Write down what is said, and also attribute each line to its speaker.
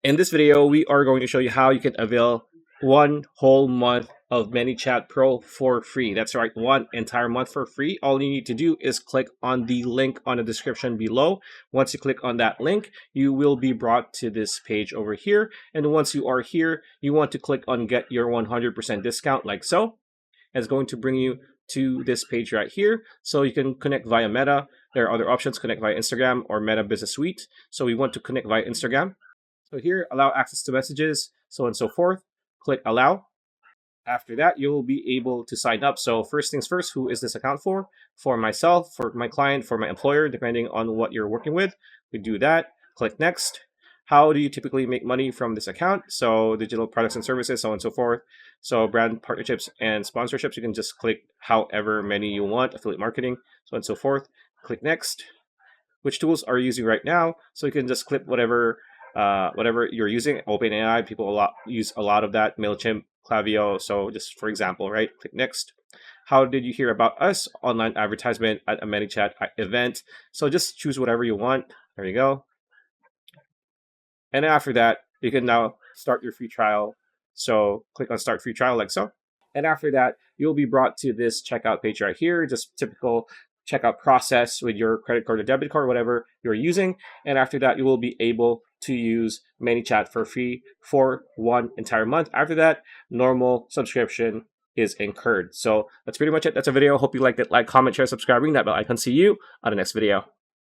Speaker 1: In this video, we are going to show you how you can avail one whole month of Manychat Pro for free. That's right, one entire month for free. All you need to do is click on the link on the description below. Once you click on that link, you will be brought to this page over here. And once you are here, you want to click on get your 100% discount like so. It's going to bring you to this page right here. So you can connect via Meta. There are other options, connect via Instagram or Meta Business Suite. So we want to connect via Instagram. So here, allow access to messages, so on and so forth. Click allow. After that, you'll be able to sign up. So first things first, who is this account for? For myself, for my client, for my employer, depending on what you're working with. We do that. Click next. How do you typically make money from this account? So digital products and services, so on and so forth. So brand partnerships and sponsorships, you can just click however many you want, affiliate marketing, so on and so forth. Click next. Which tools are you using right now? So you can just click whatever you're using. OpenAI, people use a lot of that. Mailchimp, Klaviyo. So just for example, right? Click next. How did you hear about us? Online advertisement at a Manychat event. So just choose whatever you want. There you go. And after that, you can now start your free trial. So click on start free trial like so. And after that, you'll be brought to this checkout page right here. Just typical checkout process with your credit card or debit card, whatever you're using. And after that, you will be able to use Manychat for free for one entire month. After that, normal subscription is incurred. So that's pretty much it. That's a video. Hope you liked it. Like, comment, share, subscribe, ring that bell icon. See you on the next video.